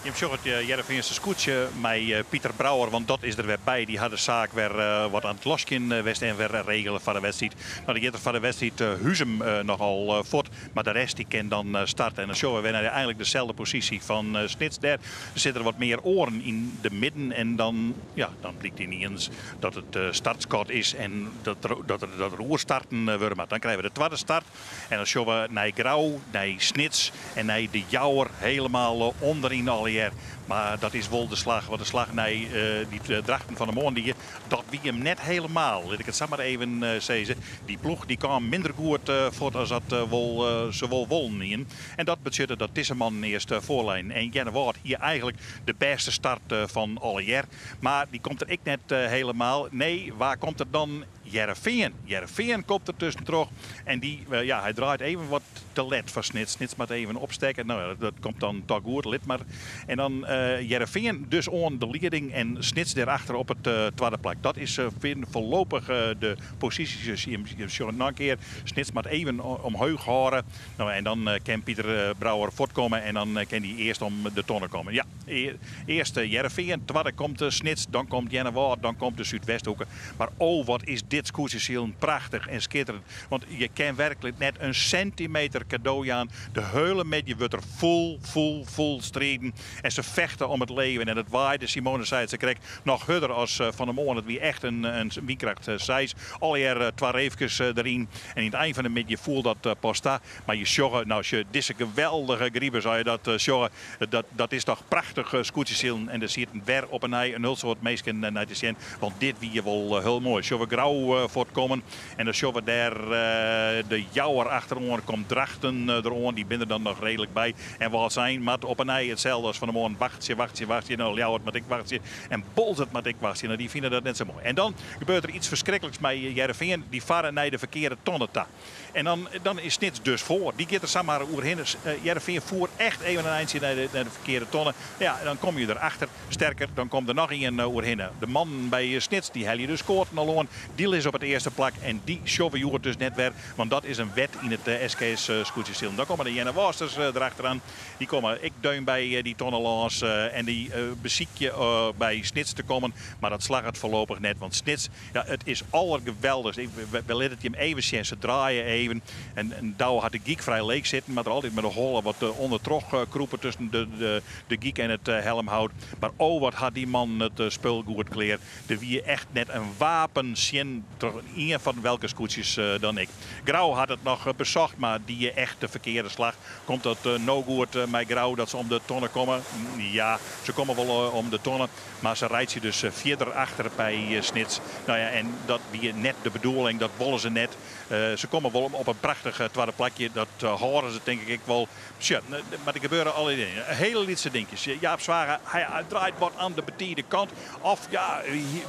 Je hebt het Jereveense scootje met Pieter Brouwer, want dat is er weer bij. Die had de zaak weer wat aan het losje west en weer regelen van de wedstrijd. Nou, die gaat er van de wedstrijd Huzem nogal voort, maar de rest die kan dan starten. En dan zien we weer eigenlijk dezelfde positie van Snits daar. Er zitten wat meer oren in de midden en dan blijkt hij niet eens dat het startskot is en dat er roerstarten worden. Maar dan krijgen we de tweede start en dan zien we naar Grauw, naar Snits en naar de Jouwer helemaal onderin al. Maar dat is wel de slag. Want de slag naar die drachten van de Moorn, dat wie hem net helemaal. Laat ik het zo maar even zeggen. Die ploeg die kwam minder goed voort als dat ze wel wollen. En dat betekent dat Tisserman eerst voorlijn. En Jenne Woord hier eigenlijk de beste start van alle jaar. Maar die komt er ik net helemaal. Nee, waar komt het dan? Jereveen. Jereveen komt er tussen terug. En die, hij draait even wat te let voor Snits. Snits moet even opsteken. Nou, dat komt dan toch goed, lid maar. En dan Jereveen dus on de leiding en Snits daarachter op het tweede plek. Dat is voorlopig de posities. Je nog een keer. Snits moet even omhoog houden. Nou, en dan kan Pieter Brouwer voortkomen en dan kan hij eerst om de tonnen komen. Ja, eerst Jereveen, tweede komt Snits, dan komt Jenne Woord, dan komt de Zuidwesthoeken. Maar oh, wat is dit scootjesiel prachtig en schitterend. Want je kan werkelijk net een centimeter cadeau aan. De heulen met je wordt er vol strijden. En ze vechten om het leven. En het waaide, Simone zei het, ze kreeg nog hudder als Van der Moorn. Het wie echt een wiekracht 6. Al jaar 2 reefjes erin. En in het eind van de middag voelt dat posta. Maar je sjoggen, nou als je deze geweldige grieven zou je dat sjoggen. Dat is toch prachtig scootjesiel. En er zit een weer op een heel soort meesken naar te zien. Want dit wie je wel heel mooi. Sjoggen grauw voortkomen. En dan zien we daar de Jouwer achterom komt drachten erom. Die binnen dan nog redelijk bij. En wat zijn, maar op een ei hetzelfde als Van de Moorn. Wacht je. Nou, Jouwer, maar ik wacht je. En Bolzert, maar ik wacht je. Nou, die vinden dat net zo mooi. En dan gebeurt er iets verschrikkelijks met Jereveen. Die varen naar de verkeerde tonneta. En dan is Snits dus voor. Die gaat er samen oerheen. Jereveen voert echt even een eindje naar de verkeerde tonnen. Ja, dan kom je erachter. Sterker, dan komt er nog een oerheen. De man bij Snits, die hel je dus scoort al aan. Die is op het eerste plak. En die showen je dus net weer. Want dat is een wet in het SK's scootjesiel. Dan komen de Jenne Wasters erachteraan. Die komen ik duim bij die tonnen langs. En die beziek je bij Snits te komen. Maar dat slag het voorlopig net. Want Snits, ja, het is allergeweldig. We laten het hem even zien. Ze draaien even. En Douwe had de geek vrij leeg zitten. Maar er altijd met de hollen wat ondertrog kroepen tussen de geek en het helmhout. Maar oh, wat had die man het spul goed kleer. De wie echt net een wapen zien. Een van welke scootjes dan ik. Grauw had het nog bezocht, maar die echt de verkeerde slag. Komt dat no goed met Grauw dat ze om de tonnen komen? Ja, ze komen wel om de tonnen. Maar ze rijdt ze dus verder achter bij Snits. Nou ja, en dat wie net de bedoeling, dat wollen ze net. Ze komen wel op een prachtig tweede plekje. Dat horen ze denk ik wel. Tja, maar er gebeuren allerlei dingen. Hele lietse dingetjes. Jaap Zwager, hij draait wat aan de betierde kant. Of ja,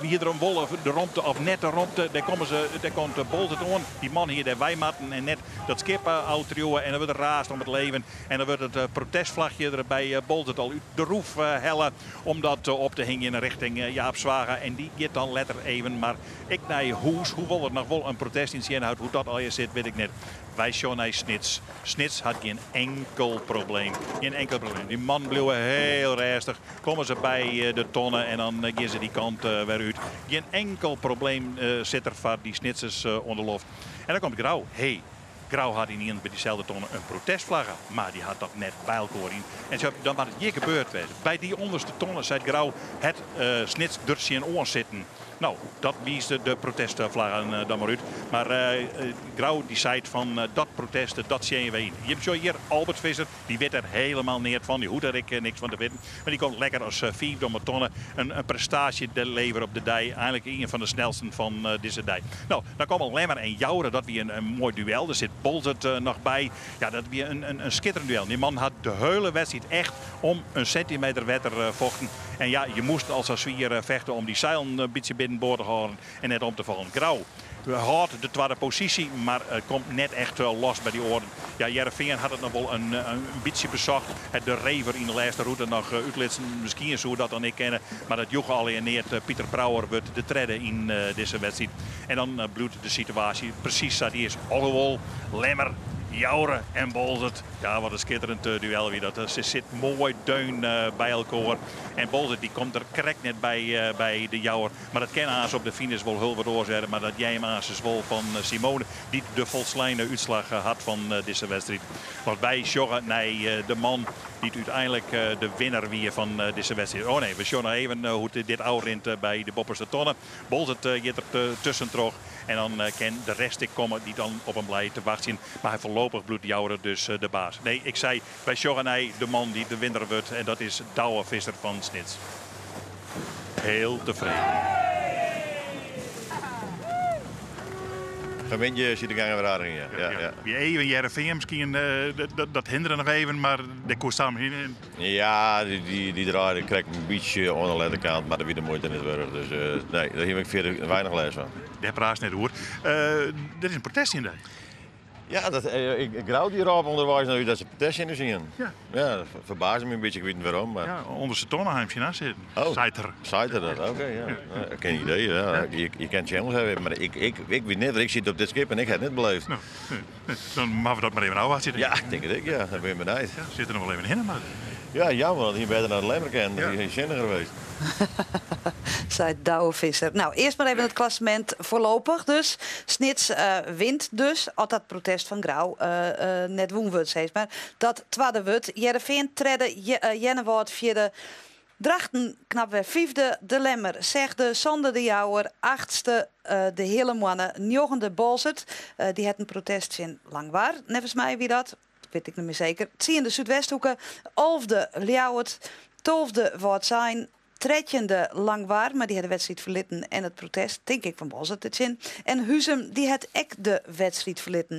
hier er een wollen de romte of net de romte. Daar komt Bolzert aan. Die man hier, de Wijmatten en net dat skip uitruwen. En dan wordt er raast om het leven. En dan wordt het protestvlagje er bij Bolzert al uit de roef hellen. Om dat op te hingen in richting Jaap Zwager. En die gaat dan letter even. Maar ik naar Hoes, hoewel er nog wel een protest in zien houdt. Hoe dat al je zit, weet ik net. Wij zien naar Snits. Snits had geen enkel probleem. Geen enkel probleem. Die man bleef heel rustig. Komen ze bij de tonnen en dan gaan ze die kant weer uit. Geen enkel probleem zit er van die Snitsers onder loft. En dan komt Grauw. Grauw had in bij diezelfde tonnen een protestvlag. Maar die had dat net bij elkaar in. En dan had het hier gebeurd wezen. Bij die onderste tonnen zei Grauw het Snits durfde in oor zitten. Nou, dat wiesde de protestvlaggen dan maar uit. Maar Grauw die zei van dat protesten, dat zien we in. Je hebt zo hier Albert Visser, die weet er helemaal niet van. Die hoeft er niks van te weten. Maar die komt lekker als vierde om een tonnen een prestatie te leveren op de dij. Eigenlijk een van de snelsten van deze dij. Nou, dan komen Lemmer en Jouwer. Dat weer een mooi duel. Er zit Bolzert nog bij. Ja, dat weer een schitterend duel. Die man had de hele wedstrijd echt om een centimeter wetter vochten. En ja, je moest als zwier vechten om die zeilen een beetje binnenboord te houden en net om te vallen. Grauw houdt de tweede positie, maar komt net echt los bij die oren. Ja, Jereveen had het nog wel een beetje bezocht. Het de Rever in de laatste route nog uitlitsen. Misschien zo dat dan ik kennen. Maar dat joeg alleeneerd. Pieter Brouwer wordt de trede in deze wedstrijd. En dan bloedt de situatie precies zoals die is. Alhoewel, Lemmer Jouren en Bolzert. Ja, wat een schitterend duel weer. Ze zit mooi deun bij elkaar. En Bolzert die komt er correct net bij de Jouwer. Maar dat kan Aas op de finish wel heel wat doorzetten. Maar dat jij hem Aas is wel van Simone. Die de volslijne uitslag had van deze wedstrijd. Want bij Sjoggen, nee, de man die uiteindelijk de winnaar weer van deze wedstrijd. Oh nee, we zien nog even hoe dit ouderint bij de Bopperse tonnen. Bolzert gaat er tussen terug. En dan kan de rest komen die dan op hem blij te wachten. Maar hij voorlopig bloedt Jouwer dus de baas. Nee, ik zei bij Sjoggen de man die de winnaar wordt. En dat is Douwe Visser van Snits. Heel tevreden. Een beetje ziet de gangen weer aardig in, ja. Wie even Jereveen misschien, dat hinderen nog even, maar de koers samen in. Ja, die draaide krijg ik een beetje aan de kant, maar dat weer de moeite niet worden. Dus nee, daar heb ik verder weinig les van. De praat net hoor. Er is een protest in daar. Ja, ik rouw die erop onderwijs naar u dat ze protest in zien. Ja. Dat verbaast me een beetje, ik weet niet waarom. Maar... Ja, onder zijn tonnenheimje naast zitten. Oh, Saiter dat, oké, ja. Geen idee, ja. Je kent channels hebben, maar ik weet niet, ik zit op dit schip en ik heb het niet beleefd. Nou, dan maken we dat maar even aan zitten. Ja, ik denk het, ja. Dat ben je benieuwd. Ja, zit er nog wel even in, maar... Ja, jammer, want hier beter naar de Lemmer kennen. Ja. Die is zinnig geweest. Zei Douwe Visser. Nou, eerst maar even het klassement voorlopig dus. Snits wint dus, als dat protest van Grauw net woen wordt, zeg maar. Dat tweede wordt. Jereveen tredde, Jennewoord vierde. Drachten knap weer vijfde, de Lemmer zegde, Sander de Jouwer, achtste de Hillemanne, negende Bolzert. Die had een protest in Langwaar, nevens mij wie dat. Weet ik niet meer zeker. Tiende Zuidwesthoeken, elfde Ljouwert, tolfde wordt zijn, tredjende Langwaar, maar die had de wedstrijd verlitten en het protest, denk ik van Bolzert het in. En Huzem, die had ook de wedstrijd verlitten.